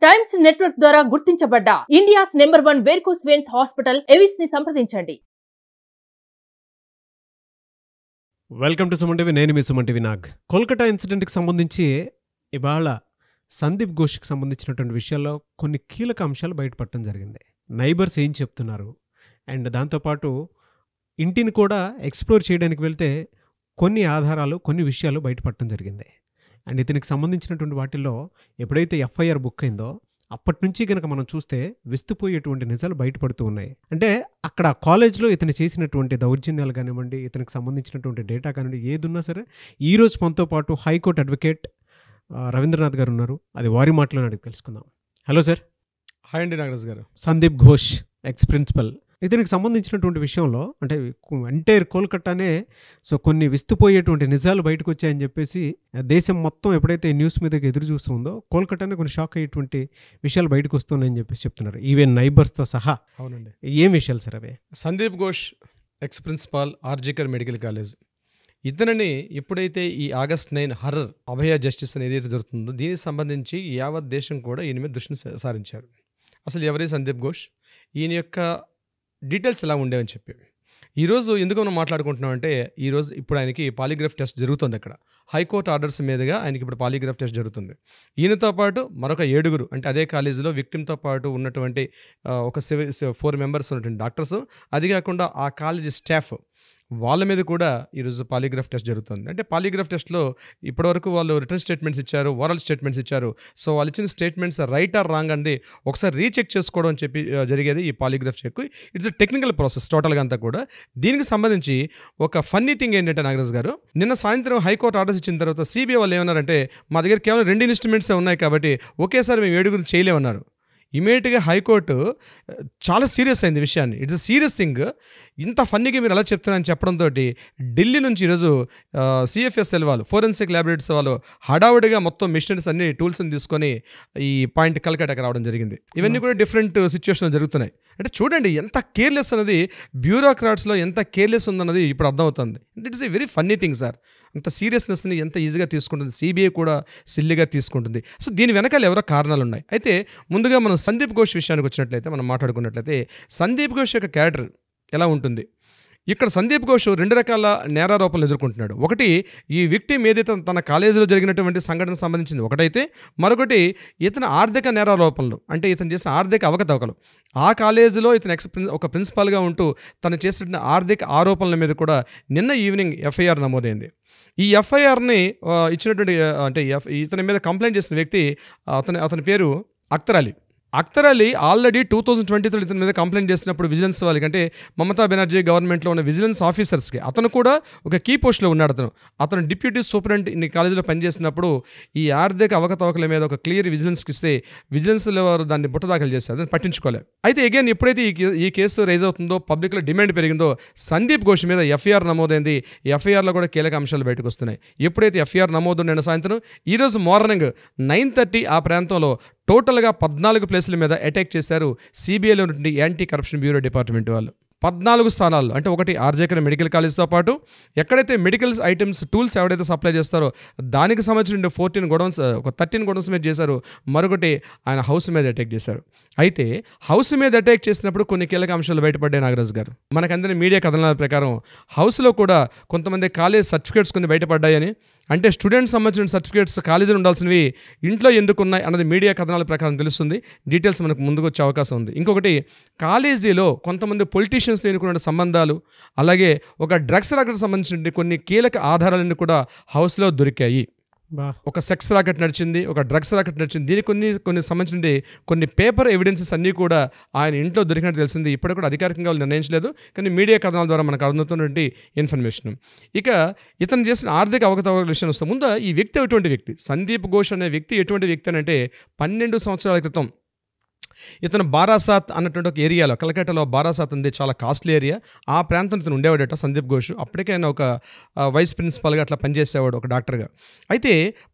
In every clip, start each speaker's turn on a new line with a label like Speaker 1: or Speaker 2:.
Speaker 1: Times network ద్వారా గుర్తించబడ్డ India's number 1 varicose veins hospital Avis ని సంప్రదించండి.
Speaker 2: Welcome to Suman TV. నేను మీ సుమన్ టీవీ నాగ్. కోల్కతా ఇన్సిడెంట్కి సంబంధించి ఇవాళ సందీప్ ఘోష్కి సంబంధించినటువంటి విషయాల్లో కొన్ని కీలక అంశాలు బయటపడటం జరిగింది. నైబర్స్ ఏం చెప్తున్నారు అండ్ దాంతోపాటు ఇంటిని కూడా ఎక్స్ప్లోర్ చేయడానికి వెళ్తే కొన్ని ఆధారాలు కొన్ని విషయాలు బయటపడటం జరిగింది. అండ్ ఇతనికి సంబంధించినటువంటి వాటిల్లో ఎప్పుడైతే ఎఫ్ఐఆర్ బుక్ అయిందో అప్పటి నుంచి కనుక మనం చూస్తే విస్తుపోయేటువంటి నిజాలు బయటపడుతూ ఉన్నాయి. అంటే అక్కడ కాలేజ్లో ఇతను చేసినటువంటి దౌర్జన్యాలు కానివ్వండి, ఇతనికి సంబంధించినటువంటి డేటా కానివ్వండి, ఏది ఉన్నా సరే ఈరోజు మనతో పాటు హైకోర్టు అడ్వకేట్ రవీంద్రనాథ్ గారు ఉన్నారు. అది వారి మాటలో అడిగి తెలుసుకుందాం. Hello sir.
Speaker 3: హాయ్ అండి నాగరాజ్ గారు.
Speaker 2: సందీప్ ఘోష్ ఎక్స్ ప్రిన్సిపల్, ఇతనికి సంబంధించినటువంటి విషయంలో అంటే ఎంటైర్ కోల్కతానే కొన్ని విస్తుపోయేటువంటి నిజాలు బయటకు వచ్చాయని చెప్పేసి దేశం మొత్తం ఎప్పుడైతే న్యూస్ మీదకి ఎదురు చూస్తుందో కోల్కతానే కొన్ని షాక్ అయ్యేటువంటి విషయాలు బయటకు వస్తున్నాయని చెప్పేసి చెప్తున్నారు, ఈవెన్ నైబర్స్తో సహా.
Speaker 3: అవునండి.
Speaker 2: ఏం విషయాలు సార్ అవే?
Speaker 3: Sandeep Ghosh ex principal RG Kar medical college, ఇతనిని ఎప్పుడైతే ఈ ఆగస్ట్ 9 హర్రర్ అభయ జస్టిస్ అనేది ఏదైతే జరుగుతుందో దీనికి సంబంధించి యావత్ దేశం కూడా ఈయన మీద దృష్టిని సారించారు. అసలు ఎవరి సందీప్ ఘోష్, ఈయన యొక్క డీటెయిల్స్ ఎలా ఉండేవని చెప్పి ఈరోజు ఎందుకు మనం మాట్లాడుకుంటున్నాం అంటే, ఈరోజు ఇప్పుడు ఆయనకి పాలిగ్రాఫ్ టెస్ట్ జరుగుతుంది. అక్కడ హైకోర్టు ఆర్డర్స్ మీదుగా ఆయనకి ఇప్పుడు పాలిగ్రాఫ్ టెస్ట్ జరుగుతుంది. ఈయనతో పాటు మరొక 7 అంటే అదే కాలేజీలో విక్టిమ్తో పాటు ఉన్నటువంటి ఒక 4 మెంబర్స్ ఉన్నటువంటి డాక్టర్స్, అది కాకుండా ఆ కాలేజీ స్టాఫ్ వాళ్ళ మీద కూడా ఈరోజు పాలిగ్రాఫ్ టెస్ట్ జరుగుతుంది. అంటే పాలిగ్రాఫ్ టెస్ట్లో ఇప్పటివరకు వాళ్ళు రిటర్న్ స్టేట్మెంట్స్ ఇచ్చారు, ఓరల్ స్టేట్మెంట్స్ ఇచ్చారు. సో వాళ్ళు ఇచ్చిన స్టేట్మెంట్స్ రైట్ ఆర్ రాంగ్ అనేది ఒకసారి రీచెక్ చేసుకోవడం అని చెప్పి జరిగేది ఈ polygraph check. It's a technical process టోటల్గా అంతా కూడా. దీనికి సంబంధించి ఒక ఫన్నీ థింగ్ ఏంటంటే నాగరాజ్ గారు, నిన్న సాయంత్రం హైకోర్టు ఆర్డర్స్ ఇచ్చిన తర్వాత సిబిఐ వాళ్ళు ఏమన్నారంటే, మా దగ్గర కేవలం 2 ఇన్స్ట్రుమెంట్సే ఉన్నాయి కాబట్టి ఒకేసారి మేము 7 చేయలేమన్నారు. ఇమీడియట్గా హైకోర్టు చాలా సీరియస్ అయింది విషయాన్ని. It's a serious thing. ఇంత ఫన్నీగా మీరు ఎలా చెప్తున్నారని చెప్పడంతో ఢిల్లీ నుంచి ఈరోజు సిఎఫ్ఎస్ఎల్ వాళ్ళు, ఫోరెన్సిక్ ల్యాబొరేటరీస్ వాళ్ళు హడావుడిగా మొత్తం మిషనరీస్ అన్ని టూల్స్ని తీసుకొని ఈ పాయింట్ కలకటాకి రావడం జరిగింది. ఇవన్నీ కూడా డిఫరెంట్ సిచ్యువేషన్లో జరుగుతున్నాయి. అంటే చూడండి ఎంత కేర్లెస్ అనేది, బ్యూరోక్రాట్స్లో ఎంత కేర్లెస్ ఉందన్నది ఇప్పుడు అర్థమవుతుంది. It's a very funny thing sir. అంత సీరియస్నెస్ని ఎంత ఈజీగా తీసుకుంటుంది, సిబిఐ కూడా సిల్లిగా తీసుకుంటుంది. సో దీని వెనకాల ఎవరో కారణాలు ఉన్నాయి. అయితే ముందుగా మనం సందీప్ ఘోష్ విషయానికి వచ్చినట్లయితే, మనం మాట్లాడుకున్నట్లయితే సందీప్ ఘోష్ యొక్క క్యారెక్టర్ ఎలా ఉంటుంది. ఇక్కడ సందీప్ ఘోష్ 2 రకాల నేరారోపణలు ఎదుర్కొంటున్నాడు. ఒకటి, ఈ విక్టిమ్ ఏదైతే తన కాలేజీలో జరిగినటువంటి సంఘటనకు సంబంధించింది ఒకటైతే, మరొకటి ఇతను ఆర్థిక నేరారోపణలు, అంటే ఇతను చేసిన ఆర్థిక అవకతవకలు. ఆ కాలేజీలో ఇతను ఒక ప్రిన్సిపాల్గా ఉంటూ తను చేసిన ఆర్థిక ఆరోపణల మీద కూడా నిన్న ఈవినింగ్ ఎఫ్ఐఆర్ నమోదైంది. ఈ ఎఫ్ఐఆర్ని ఇచ్చినటువంటి అంటే ఇతని మీద కంప్లైంట్ చేసిన వ్యక్తి అతని పేరు అఖ్తర్ అలీ ఆల్రెడీ 2023 ఇతని మీద కంప్లైంట్ చేసినప్పుడు విజిలెన్స్ వాళ్ళకి, అంటే మమతా బెనర్జీ గవర్నమెంట్లో ఉన్న విజిలెన్స్ ఆఫీసర్స్కి అతను కూడా ఒక కీ పోస్ట్లో ఉన్నాడు. అతను డిప్యూటీ సూపరింటెండెంట్ ఇన్ని కాలేజీలో పనిచేసినప్పుడు ఈ ఆర్థిక అవకతవకల మీద ఒక క్లియర్ విజిలెన్స్కి ఇస్తే విజిలెన్స్లో వారు దాన్ని బుట్టదాఖలు చేశారు, దాన్ని పట్టించుకోలేదు. అయితే అగైన్ ఎప్పుడైతే ఈ కేసు రైజ్ అవుతుందో, పబ్లిక్లో డిమాండ్ పెరిగిందో, సందీప్ ఘోష్ మీద ఎఫ్ఐఆర్ నమోదైంది. ఎఫ్ఐఆర్లో కూడా కీలక అంశాలు బయటకు వస్తున్నాయి. ఎప్పుడైతే ఎఫ్ఐఆర్ నమోదు నిన్న సాయంత్రం, ఈరోజు మార్నింగ్ 9:30 ఆ ప్రాంతంలో టోటల్గా 14 ప్లేసుల మీద అటాక్ చేశారు సిబిఐలో నుండి యాంటీ కరప్షన్ బ్యూరో డిపార్ట్మెంట్ వాళ్ళు. 14 స్థానాల్లో, అంటే ఒకటి ఆర్జేకర్ మెడికల్ కాలేజ్తో పాటు ఎక్కడైతే మెడికల్ ఐటమ్స్ టూల్స్ ఎవడైతే సప్లై చేస్తారో దానికి సంబంధించిన 14 గోడౌన్స్, ఒక 13 గోడౌన్స్ మీద చేశారు. మరొకటి ఆయన హౌస్ మీద అటాక్ చేశారు. అయితే హౌస్ మీద అటాక్ చేసినప్పుడు కొన్ని కీలక అంశాలు బయటపడ్డాయి నాగరాజ్ గారు. మనకందరి మీడియా కథనాల ప్రకారం హౌస్లో కూడా కొంతమంది కాలేజ్ సర్టిఫికేట్స్ కొన్ని బయటపడ్డాయని, అంటే స్టూడెంట్స్ సంబంధించిన సర్టిఫికేట్స్ కాలేజీలో ఉండాల్సినవి ఇంట్లో ఎందుకు ఉన్నాయి అన్నది మీడియా కథనాల ప్రకారం తెలుస్తుంది. డీటెయిల్స్ మనకు ముందుకు వచ్చే అవకాశం ఉంది. ఇంకొకటి, కాలేజీలో కొంతమంది పొలిటీషియన్స్తో ఎన్నుకున్న సంబంధాలు, అలాగే ఒక డ్రగ్స్ రాకెట్కి సంబంధించిన కొన్ని కీలక ఆధారాలన్నీ కూడా హౌస్లో దొరికాయి. ఒక సెక్స్ రాకెట్ నడిచింది, ఒక డ్రగ్స్ రాకెట్ నడిచింది. దీనికి కొన్ని సంబంధించిన కొన్ని పేపర్ ఎవిడెన్సెస్ అన్నీ కూడా ఆయన ఇంట్లో దొరికినట్టు తెలిసింది. ఇప్పటికి కూడా అధికారికంగా వాళ్ళు నిర్ణయించలేదు, కానీ మీడియా కథనాల ద్వారా మనకు అందుతున్నటువంటి ఇన్ఫర్మేషన్. ఇక ఇతను చేసిన ఆర్థిక అవకతవకల విషయం వస్తే, ముందు ఈ వ్యక్తి ఎటువంటి వ్యక్తి, సందీప్ ఘోష్ అనే వ్యక్తి ఎటువంటి వ్యక్తి అని అంటే, 12 సంవత్సరాల క్రితం ఇతను బారాసాత్ అన్నటువంటి ఒక ఏరియాలో, కలకట్టాలో బారాసాత్ ఉంది, చాలా కాస్ట్లీ ఏరియా. ఆ ప్రాంతంలో ఇతను ఉండేవాడట సందీప్ ఘోష్. అప్పటికే ఆయన ఒక వైస్ ప్రిన్సిపాల్గా అట్లా పనిచేసేవాడు, ఒక డాక్టర్గా. అయితే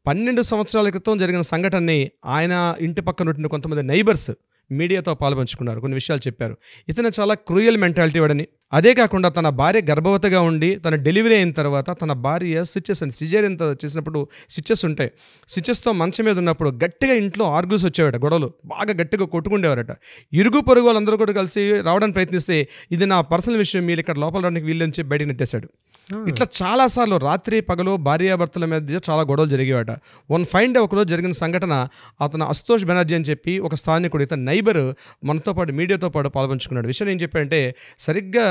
Speaker 3: 12 సంవత్సరాల క్రితం జరిగిన సంఘటనని ఆయన ఇంటి పక్కన ఉంటున్న కొంతమంది నైబర్స్ మీడియాతో పాల్పంచుకున్నారు, కొన్ని విషయాలు చెప్పారు. ఇతను చాలా క్రూయల్ మెంటాలిటీ వాడని, అదే కాకుండా తన భార్య గర్భవతిగా ఉండి తన డెలివరీ అయిన తర్వాత తన భార్య స్టిచెస్ అని సిజేరియన్ చేసినప్పుడు స్టిచెస్ ఉంటాయి, స్టిచెస్తో మంచం మీద ఉన్నప్పుడు గట్టిగా ఇంట్లో ఆర్గ్యూస్ వచ్చేవాట, గొడవలు బాగా గట్టిగా కొట్టుకుండేవారట. ఇరుగు పొరుగు వాళ్ళందరూ కూడా కలిసి రావడానికి ప్రయత్నిస్తే ఇది నా పర్సనల్ విషయం, మీరు ఇక్కడ లోపల రావడానికి వీళ్ళని చెప్పి బయటకు నెట్టేశాడు. ఇట్లా చాలాసార్లు రాత్రి పగలు భార్యాభర్తల మధ్య చాలా గొడవలు జరిగేవాట. ఫైన్ డే ఒకరోజు జరిగిన సంఘటన, అతను అశుతోష్ బెనర్జీ అని చెప్పి ఒక స్థానికుడు, ఇతను నైబర్ మనతో పాటు మీడియాతో పాటు పాల్పంచుకున్నాడు. విషయం ఏం చెప్పాడంటే, సరిగ్గా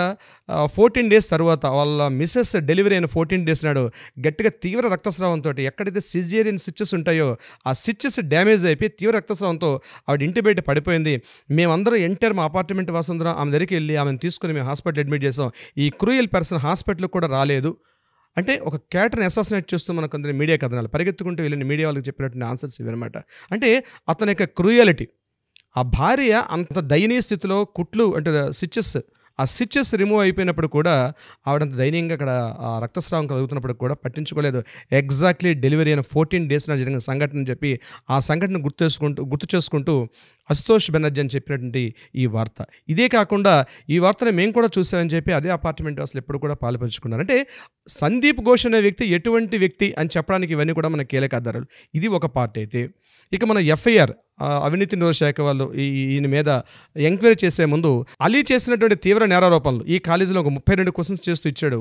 Speaker 3: 14 days తర్వాత వాళ్ళ మిసెస్ డెలివరీ అయిన 14 days నాడు గట్టిగా తీవ్ర రక్తస్రావంతో ఎక్కడైతే సిజేరియన్ స్టిచెస్ ఉంటాయో ఆ స్టిచెస్ డ్యామేజ్ అయిపోయి తీవ్ర రక్తస్రావంతో ఆవిడ ఇంటి బయట పడిపోయింది. మేమందరూ ఎంటర్ మా అపార్ట్మెంట్ వాసందరం ఆమె దగ్గరికి వెళ్ళి ఆమెను తీసుకుని మేము హాస్పిటల్ అడ్మిట్ చేసాం. ఈ క్రూయల్ పర్సన్ హాస్పిటల్కి కూడా రాలేదు. అంటే ఒక క్యారెక్టర్ని అసాసినేట్ చేస్తూ మనకు కొందరు మీడియా కథనాలు పరిగెత్తుకుంటూ వెళ్ళిన మీడియా వాళ్ళకి చెప్పినట్టు ఆన్సర్స్ ఇవన్నమాట. అంటే అతని యొక్క క్రూయాలిటీ, ఆ భార్య అంత దయనీయ స్థితిలో కుట్లు అంటే స్టిచెస్ రిమూవ్ అయిపోయినప్పుడు కూడా ఆవిడంత దయనీయంగా అక్కడ రక్తస్రావం కలుగుతున్నప్పుడు కూడా పట్టించుకోలేదు. ఎగ్జాక్ట్లీ డెలివరీ అయిన 14 days జరిగిన సంఘటన అని చెప్పి ఆ సంఘటన గుర్తు చేసుకుంటూ అశుతోష్ బెనర్జీ అని చెప్పినటువంటి ఈ వార్త. ఇదే కాకుండా ఈ వార్తను మేము కూడా చూసామని చెప్పి అదే అపార్ట్మెంట్ అసలు ఎప్పుడు కూడా పాలుపంచుకున్నారు. అంటే సందీప్ ఘోష్ అనే వ్యక్తి ఎటువంటి వ్యక్తి అని చెప్పడానికి ఇవన్నీ కూడా మన కీలక ఆధారాలు. ఇది ఒక పార్ట్ అయితే, ఇక మన ఎఫ్ఐఆర్ అవినీతి నిరోధక శాఖ వాళ్ళు ఈయన మీద ఎంక్వైరీ చేసే ముందు అలీ చేసినటువంటి తీవ్ర నేరారోపణలు ఈ కాలేజీలో ఒక 32 క్వశ్చన్స్ చేస్తూ ఇచ్చాడు.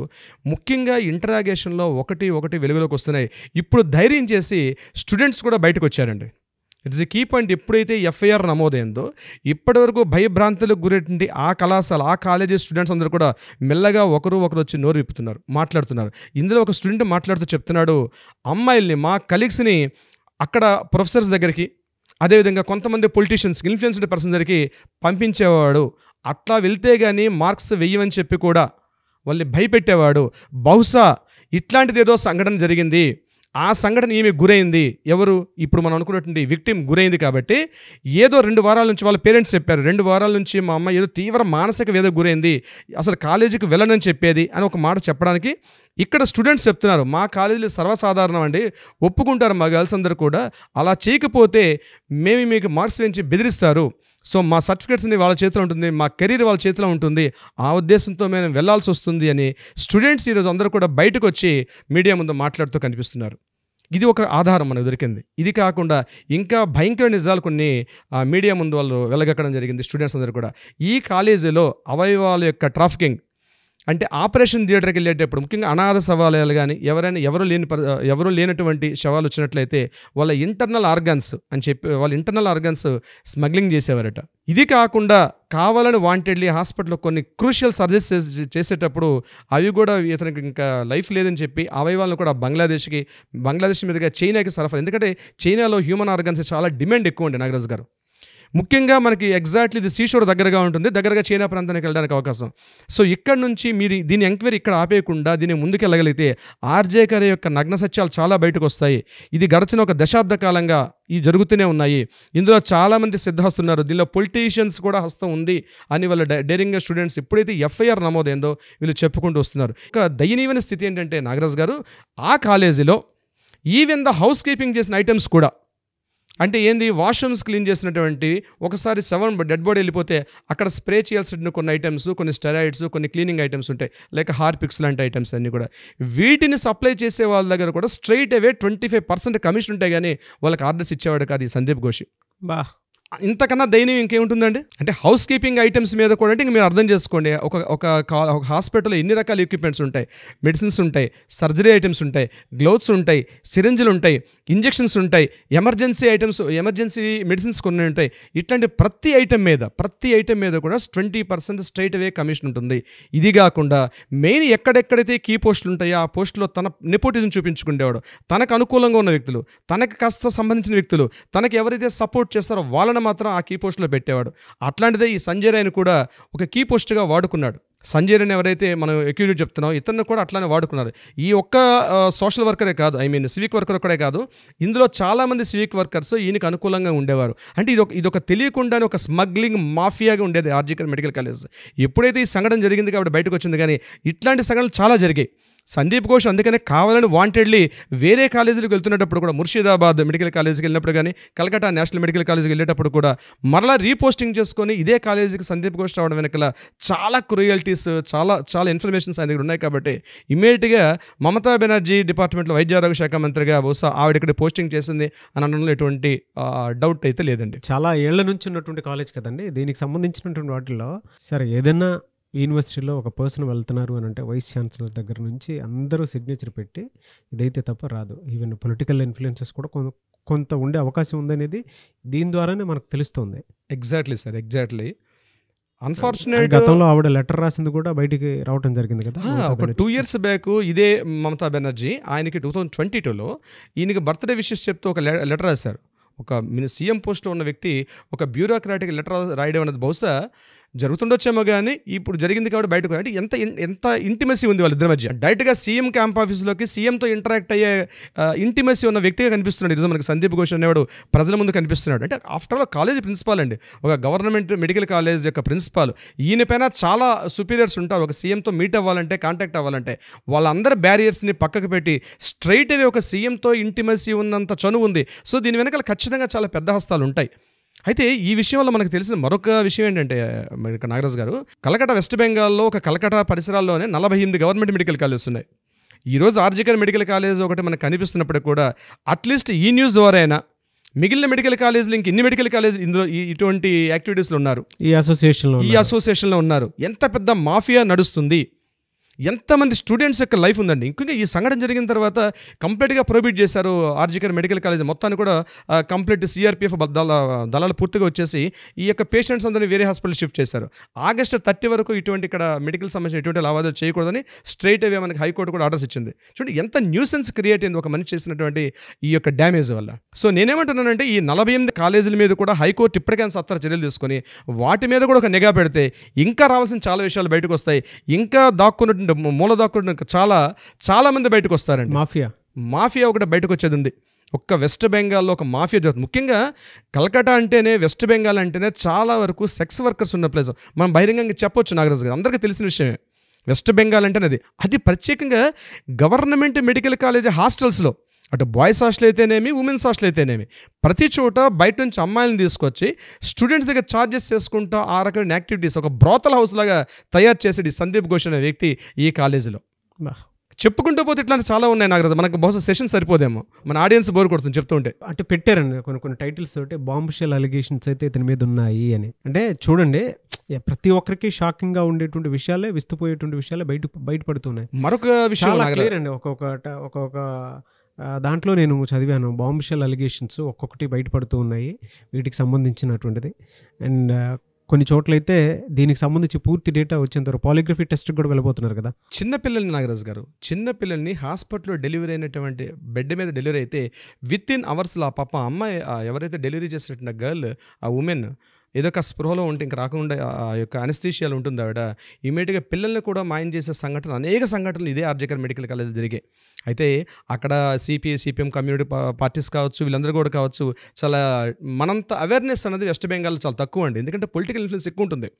Speaker 3: ముఖ్యంగా ఇంటరాగేషన్లో ఒకటి వెలుగులోకి వస్తున్నాయి. ఇప్పుడు ధైర్యం చేసి స్టూడెంట్స్ కూడా బయటకు వచ్చారండి. It's a key point. ఎప్పుడైతే ఎఫ్ఐఆర్ నమోదైందో ఇప్పటివరకు భయభ్రాంతులకు గురైనటువంటి ఆ కళాశాల ఆ కాలేజీ స్టూడెంట్స్ అందరూ కూడా మెల్లగా ఒకరు వచ్చి నోరు విప్పుతున్నారు, మాట్లాడుతున్నారు. ఇందులో ఒక స్టూడెంట్ మాట్లాడుతూ చెప్తున్నాడు, అమ్మాయిల్ని మా కలీగ్స్ని అక్కడ ప్రొఫెసర్స్ దగ్గరికి, అదేవిధంగా కొంతమంది పొలిటీషియన్స్కి ఇన్ఫ్లుయెన్స్డ్ పర్సన్ దగ్గరికి పంపించేవాడు. అట్లా వెళ్తే కానీ మార్క్స్ వెయ్యమని చెప్పి కూడా వాళ్ళని భయపెట్టేవాడు. బహుశా ఇట్లాంటిది ఏదో సంఘటన జరిగింది, ఆ సంఘటన ఈమె గురైంది. ఎవరు ఇప్పుడు మనం అనుకున్నటువంటి విక్టిమ్ గురైంది కాబట్టి ఏదో 2 వారాల నుంచి వాళ్ళ పేరెంట్స్ చెప్పారు, 2 వారాల నుంచి మా అమ్మ ఏదో తీవ్ర మానసిక వేద గురైంది, అసలు కాలేజీకి వెళ్ళనని చెప్పేది అని ఒక మాట చెప్పడానికి ఇక్కడ స్టూడెంట్స్ చెప్తున్నారు. మా కాలేజీలో సర్వసాధారణం అండి, ఒప్పుకుంటారు మా గర్ల్స్ అందరూ కూడా, అలా చేయకపోతే మేము మీకు మార్క్స్ వేయించి బెదిరిస్తారు. సో మా సర్టిఫికేట్స్ని వాళ్ళ చేతిలో ఉంటుంది, మా కెరీర్ వాళ్ళ చేతిలో ఉంటుంది, ఆ ఉద్దేశంతో మేము వెళ్ళాల్సి వస్తుంది అని స్టూడెంట్స్ ఈరోజు అందరూ కూడా బయటకు వచ్చి మీడియా ముందు మాట్లాడుతూ కనిపిస్తున్నారు. ఇది ఒక ఆధారం మనకు దొరికింది. ఇది కాకుండా ఇంకా భయంకర నిజాలు కొన్ని మీడియా ముందు వాళ్ళు వెలగక్కడం జరిగింది. స్టూడెంట్స్ అందరూ కూడా ఈ కాలేజీలో అవయవాల యొక్క ట్రాఫికింగ్ అంటే ఆపరేషన్ థియేటర్కి వెళ్ళేటప్పుడు ముఖ్యంగా అనాథ శవాలయాలు కానీ ఎవరు లేనటువంటి శవాలు వచ్చినట్లయితే వాళ్ళ ఇంటర్నల్ ఆర్గన్స్ అని చెప్పి వాళ్ళ ఇంటర్నల్ ఆర్గన్స్ స్మగ్లింగ్ చేసేవారట. ఇది కాకుండా కావాలని వాంటెడ్లీ హాస్పిటల్లో కొన్ని క్రూషియల్ సర్జరీస్ చేసేటప్పుడు అవి కూడా ఇతనికి ఇంకా లైఫ్ లేదని చెప్పి అవయవాలను కూడా బంగ్లాదేశ్ మీదుగా చైనాకి సరఫరా. ఎందుకంటే చైనాలో హ్యూమన్ ఆర్గన్స్ చాలా డిమాండ్ ఎక్కువ ఉండే నాగరాజు గారు. ముఖ్యంగా మనకి ఎగ్జాక్ట్లీ ఇది సీషోర్ దగ్గరగా ఉంటుంది, దగ్గరగా చైనా ప్రాంతానికి వెళ్ళడానికి అవకాశం. సో ఇక్కడ నుంచి మీరు దీని ఎంక్వైరీ ఇక్కడ ఆపేయకుండా దీన్ని ముందుకెళ్ళగలిగితే ఆర్జే గారి యొక్క నగ్న సత్యాలు చాలా బయటకు వస్తాయి. ఇది గడిచిన ఒక దశాబ్ద కాలంగా ఇవి జరుగుతూనే ఉన్నాయి. ఇందులో చాలామంది సిద్ధహస్తున్నారు, దీనిలో పొలిటీషియన్స్ కూడా హస్తం ఉంది అని వాళ్ళ డేరింగ్ స్టూడెంట్స్ ఎప్పుడైతే ఎఫ్ఐఆర్ నమోదైందో వీళ్ళు చెప్పుకుంటూ వస్తున్నారు. ఒక దయనీయమైన స్థితి ఏంటంటే నాగరాజ్ గారు, ఆ కాలేజీలో ఈవెన్ ద హౌస్ కీపింగ్ చేసిన ఐటమ్స్ కూడా, అంటే ఏంది, వాష్రూమ్స్ క్లీన్ చేసినటువంటి ఒకసారి డెడ్ బాడీ వెళ్ళిపోతే అక్కడ స్ప్రే చేయాల్సిన కొన్ని ఐటమ్స్, కొన్ని స్టెరాయిడ్స్, కొన్ని క్లీనింగ్ ఐటమ్స్ ఉంటాయి, లైక్ హార్పిక్స్ లాంటి ఐటమ్స్ అన్నీ కూడా వీటిని సప్లై చేసే వాళ్ళ దగ్గర కూడా స్ట్రైట్ అవే 25% కమిషన్ ఉంటాయి, కానీ వాళ్ళకి ఆర్డర్స్ ఇచ్చేవాడు కాదు ఈ సందీప్ ఘోష్. ఇంతకన్నా దయనీయం ఇంకేముంటుందండి. అంటే హౌస్ కీపింగ్ ఐటమ్స్ మీద కూడా అంటే ఇంక మీరు అర్థం చేసుకోండి, ఒక హాస్పిటల్లో ఎన్ని రకాల ఎక్విప్మెంట్స్ ఉంటాయి, మెడిసిన్స్ ఉంటాయి, సర్జరీ ఐటమ్స్ ఉంటాయి, గ్లౌస్ ఉంటాయి, సిరింజ్లు ఉంటాయి, ఇంజెక్షన్స్ ఉంటాయి, ఎమర్జెన్సీ మెడిసిన్స్ కొన్ని ఉంటాయి. ఇట్లాంటి ప్రతి ఐటమ్ మీద కూడా 20% స్ట్రైట్ అవే కమిషన్ ఉంటుంది. ఇది కాకుండా మెయిన్ ఎక్కడెక్కడైతే కీ పోస్టులు ఉంటాయో ఆ పోస్టులో తన నెపోటిజం చూపించుకునేవాడు, తనకు అనుకూలంగా ఉన్న వ్యక్తులు, తనకు కాస్త సంబంధించిన వ్యక్తులు, తనకు ఎవరైతే సపోర్ట్ చేస్తారో వాళ్ళని మాత్రం ఆ కీ పోస్టులో పెట్టేవాడు. అట్లాంటిదే ఈ సంజయ్ రాయ్ని కూడా ఒక కీ పోస్ట్గా వాడుకున్నాడు. సంజయ్ రాయ్ని ఎవరైతే మనం అక్యూజ్డ్ చెప్తున్నాం, ఇతన్ని కూడా అట్లానే వాడుకున్నారు. ఈ ఒక్క సోషల్ వర్కరే కాదు, సివిక్ వర్కర్ ఒక్కడే కాదు, ఇందులో చాలామంది సివిక్ వర్కర్స్ ఈయనకు అనుకూలంగా ఉండేవారు. అంటే ఇదొక తెలియకుండానే ఒక స్మగ్లింగ్ మాఫియాగా ఉండేది ఆర్జీకర్ మెడికల్ కాలేజ్. ఎప్పుడైతే ఈ సంఘటన జరిగింది కాబట్టి బయటకు వచ్చింది, కానీ ఇట్లాంటి సంఘటనలు చాలా జరిగాయి. సందీప్ ఘోష్ అందుకనే కావాలని వాంటెడ్లీ వేరే కాలేజీలకు వెళ్తున్నప్పుడు కూడా, ముర్షిదాబాద్ మెడికల్ కాలేజీకి వెళ్ళినప్పుడు కానీ, కలకట్టా నేషనల్ మెడికల్ కాలేజీకి వెళ్ళేటప్పుడు కూడా మరలా రీపోస్టింగ్ చేసుకొని ఇదే కాలేజీకి సందీప్ ఘోష్ రావడం వెనకాల చాలా క్రూయల్టీస్, చాలా ఇన్ఫర్మేషన్స్ ఆయన దగ్గర ఉన్నాయి. కాబట్టి ఇమీడియట్గా మమతా బెనర్జీ డిపార్ట్మెంట్లో వైద్య ఆరోగ్య శాఖ మంత్రిగా బహుశా ఆవిడ ఇక్కడ పోస్టింగ్ చేసింది అని అనడంలో ఎటువంటి డౌట్ అయితే లేదండి.
Speaker 2: చాలా ఏళ్ల నుంచి ఉన్నటువంటి కాలేజ్ కదండి. దీనికి సంబంధించినటువంటి వాటిల్లో సరే ఏదైనా యూనివర్సిటీలో ఒక పర్సన్ వెళ్తున్నారు అని అంటే వైస్ ఛాన్సలర్ దగ్గర నుంచి అందరూ సిగ్నేచర్ పెట్టి ఇదైతే తప్ప రాదు. ఈవెన్ పొలిటికల్ ఇన్ఫ్లుయెన్సెస్ కూడా కొంత ఉండే అవకాశం ఉందనేది దీని ద్వారానే మనకు తెలుస్తుంది.
Speaker 3: Exactly sir, exactly. అన్ఫార్చునేట్
Speaker 2: గతంలో ఆవిడ లెటర్ రాసింది కూడా బయటికి రావడం జరిగింది కదా.
Speaker 3: ఒక 2 years బ్యాక్ ఇదే మమతా బెనర్జీ ఆయనకి 2022లో ఈయనకి బర్త్డే విషెస్ చెప్తూ ఒక లెటర్ రాశారు. ఒక సీఎం పోస్ట్లో ఉన్న వ్యక్తి ఒక బ్యూరోక్రాటిక్ లెటర్ రాయడం అనేది బహుశా జరుగుతుండొచ్చేమో కానీ ఇప్పుడు జరిగింది కాబట్టి బయటకు అంటే ఎంత ఇంటిమసీ ఉంది వాళ్ళిద్దరి మధ్య. డైరెక్ట్గా సీఎం క్యాంప్ ఆఫీస్లోకి సీఎంతో ఇంటరాక్ట్ అయ్యే ఇంటిమసీ ఉన్న వ్యక్తిగా కనిపిస్తున్నాడు ఈరోజు మనకి సందీప్ ఘోష్ అనేవాడు ప్రజల ముందు కనిపిస్తున్నాడు. అంటే ఆఫ్టర్ ఆల్ కాలేజ్ ప్రిన్సిపాల్ అండి, ఒక గవర్నమెంట్ మెడికల్ కాలేజ్ యొక్క ప్రిన్సిపాల్. ఈయన పైన చాలా సుపీరియర్స్ ఉంటారు. ఒక సీఎంతో మీట్ అవ్వాలంటే, కాంటాక్ట్ అవ్వాలంటే వాళ్ళందరి బ్యారియర్స్ని పక్కకు పెట్టి స్ట్రైట్ అవే ఒక సీఎంతో ఇంటిమసీ ఉన్నంత చనువు ఉంది. సో దీని వెనకాల ఖచ్చితంగా చాలా పెద్ద హస్తాలు ఉంటాయి. అయితే ఈ విషయం వల్ల మనకు తెలిసిన మరొక విషయం ఏంటంటే నాగరాజ్ గారు, కలకట్టా వెస్ట్ బెంగాల్లో ఒక కలకట్టా పరిసరాల్లోనే 48 గవర్నమెంట్ మెడికల్ కాలేజెస్ ఉన్నాయి. ఈరోజు ఆర్జికర్ మెడికల్ కాలేజ్ ఒకటి మనకు కనిపిస్తున్నప్పటికీ కూడా అట్లీస్ట్ ఈ న్యూస్ ద్వారా అయినా మిగిలిన మెడికల్ కాలేజీలు ఇంక ఇన్ని మెడికల్ కాలేజ్ ఇందులో ఇటువంటి యాక్టివిటీస్లో ఉన్నారు, ఈ అసోసియేషన్లో ఉన్నారు. ఎంత పెద్ద మాఫియా నడుస్తుంది, ఎంతమంది స్టూడెంట్స్ యొక్క లైఫ్ ఉందండి. ఇంకా ఈ సంఘటన జరిగిన తర్వాత కంప్లీట్గా ప్రొహిబిట్ చేశారు ఆర్జికర్ మెడికల్ కాలేజ్ మొత్తాన్ని కూడా. కంప్లీట్ సిఆర్పిఎఫ్ దళాలు పూర్తిగా వచ్చేసి ఈ యొక్క పేషెంట్స్ అందరినీ వేరే హాస్పిటల్ షిఫ్ట్ చేశారు. August 30 వరకు ఇటువంటి ఇక్కడ మెడికల్ సంబంధించిన ఎటువంటి లావాదేవీలు చేయకూడదని స్ట్రైట్ అవే మనకి హైకోర్టు కూడా ఆర్డర్స్ ఇచ్చింది. చూడండి ఎంత న్యూసెన్స్ క్రియేట్ అయింది ఒక మనిషి చేసినటువంటి ఈ యొక్క డ్యామేజ్ వల్ల. సో నేనేమంటున్నానంటే ఈ 48 కాలేజీల మీద కూడా హైకోర్టు ఇప్పటికైనా సత్వర చర్యలు తీసుకొని వాటి మీద కూడా ఒక నిఘా పెడితే ఇంకా రావాల్సిన చాలా విషయాలు బయటకు వస్తాయి. ఇంకా దాక్కున్న మూల దాక్కున్న చాలా మంది బయటకు వస్తారండి. మాఫియా ఒకటి బయటకు వచ్చేది ఉంది. ఒక్క వెస్ట్ బెంగాల్లో ఒక మాఫియా జరుగుతుంది. ముఖ్యంగా కలకట్టా అంటేనే, వెస్ట్ బెంగాల్ అంటేనే చాలా వరకు సెక్స్ వర్కర్స్ ఉన్న ప్లేస్. మనం బహిరంగంగా చెప్పొచ్చు నాగరాజు గారు, అందరికీ తెలిసిన విషయమే. వెస్ట్ బెంగాల్ అంటేనే అది ప్రత్యేకంగా గవర్నమెంట్ మెడికల్ కాలేజ్ హాస్టల్స్లో, అటు బాయ్స్ హాస్టల్ అయితేనేమి, ఉమెన్స్ హాస్టల్ అయితేనేమి, ప్రతి చోట బయట నుంచి అమ్మాయిలను తీసుకొచ్చి స్టూడెంట్స్ దగ్గర ఛార్జెస్ చేసుకుంటూ ఆ రకమైన యాక్టివిటీస్ ఒక బ్రోతల్ హౌస్ లాగా తయారు చేసేది సందీప్ ఘోష్ అనే వ్యక్తి ఈ కాలేజీలో. చెప్పుకుంటూ పోతే ఇట్లాంటి చాలా ఉన్నాయి నాగరాజు, మనకు బహుశా సెషన్ సరిపోదేమో, మన ఆడియన్స్ బోర్ కొడుతుంది చెప్తూ ఉంటే.
Speaker 2: అంటే పెట్టారండి కొన్ని టైటిల్స్ తోటి బాంబ్ షెల్ అలిగేషన్స్ అయితే ఇతని మీద ఉన్నాయి అని. అంటే చూడండి ప్రతి ఒక్కరికి షాకింగ్ గా ఉండేటువంటి విషయాలే, విస్తుపోయేటువంటి విషయాలే బయటపడుతున్నాయి.
Speaker 3: మరొక విషయం
Speaker 2: అండి, ఒక్కొక్క దాంట్లో నేను చదివాను, బాంబ్ షెల్ అలిగేషన్స్ ఒక్కొక్కటి బయటపడుతూ ఉన్నాయి వీటికి సంబంధించినటువంటిది. అండ్ కొన్ని చోట్లయితే దీనికి సంబంధించి పూర్తి డేటా వచ్చేంత వరకు పాలిగ్రఫీ టెస్ట్ కూడా వెళ్ళిపోతున్నారు కదా.
Speaker 3: చిన్నపిల్లల్ని నాగరాజు గారు, చిన్నపిల్లల్ని హాస్పిటల్లో డెలివరీ అయినటువంటి బెడ్ మీద డెలివరీ అయితే వితిన్ అవర్స్లో ఆ పాప అమ్మాయి ఎవరైతే డెలివరీ చేసినటువంటి గర్ల్, ఆ ఉమెన్ ఏదో ఒక స్పృహలో ఉంటే ఇంక రాకుండా ఆ యొక్క అనస్థీషియాలు ఉంటుంది ఆవిడ, ఇమీడియట్గా పిల్లల్ని కూడా మాయం చేసే సంఘటనలు, అనేక సంఘటనలు ఇదే ఆర్జికర్ మెడికల్ కాలేజ్ జరిగాయి. అయితే అక్కడ సిపిఎం కమ్యూనిటీ పార్టీస్ కావచ్చు, వీళ్ళందరూ కూడా కావచ్చు, చాలా మనంత అవేర్నెస్ అనేది వెస్ట్ బెంగాల్ చాలా తక్కువ అండి. ఎందుకంటే పొలిటికల్ ఇన్ఫ్లుయెన్స్ ఎక్కువ ఉంటుంది.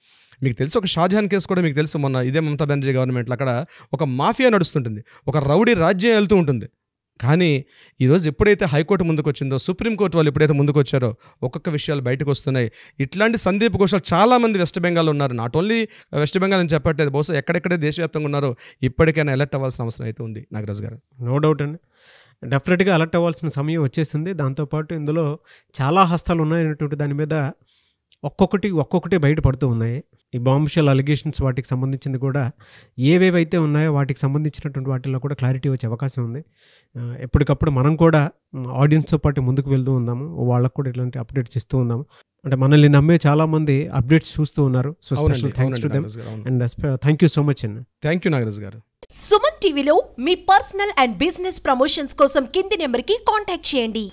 Speaker 3: మీకు తెలుసు ఒక షాజహాన్ కేసు కూడా మీకు తెలుసు, మొన్న ఇదే మమతా బెనర్జీ గవర్నమెంట్లో అక్కడ ఒక మాఫియా నడుస్తుంటుంది, ఒక రౌడీ రాజ్యం వెళ్తూ ఉంటుంది. కానీ ఈరోజు ఎప్పుడైతే హైకోర్టు ముందుకు వచ్చిందో, సుప్రీంకోర్టు వాళ్ళు ఎప్పుడైతే ముందుకు వచ్చారో ఒక్కొక్క విషయాలు బయటకు వస్తున్నాయి. ఇట్లాంటి సందీప్ ఘోష్ చాలామంది వెస్ట్ బెంగాల్ ఉన్నారు. నాట్ ఓన్లీ వెస్ట్ బెంగాల్ అని చెప్పట్లేదు, బహుశా ఎక్కడెక్కడే దేశవ్యాప్తంగా ఉన్నారో ఇప్పటికైనా అలర్ట్ అవ్వాల్సిన అవసరం అయితే ఉంది నాగరాజ్ గారు.
Speaker 2: నో డౌట్ అండి, డెఫినెట్గా అలర్ట్ అవ్వాల్సిన సమయం వచ్చేసింది. దాంతోపాటు ఇందులో చాలా హస్తాలు ఉన్నాయనేటువంటి దాని మీద ఒక్కొక్కటి బయటపడుతూ ఉన్నాయి. ఈ బాంబ్ షెల్ అలిగేషన్స్ వాటికి సంబంధించింది కూడా ఏవేవైతే ఉన్నాయో వాటికి సంబంధించినటువంటి వాటిల్లో కూడా క్లారిటీ వచ్చే అవకాశం ఉంది. ఎప్పటికప్పుడు మనం కూడా ఆడియన్స్తో పాటు ముందుకు వెళ్తూ ఉందాము, వాళ్ళకు కూడా ఇట్లాంటి అప్డేట్స్ ఇస్తూ ఉందాము. అంటే మనల్ని నమ్మే చాలా మంది అప్డేట్స్ చూస్తూ ఉన్నారు. So special thanks to them and thank you so much అండి.
Speaker 3: థ్యాంక్ యూ నాగరాజ్ గారు.
Speaker 4: సుమన్ టీవీలో మీ పర్సనల్ అండ్ బిజినెస్ ప్రమోషన్స్ కోసం కింది నెంబర్కి కాంటాక్ట్ చేయండి.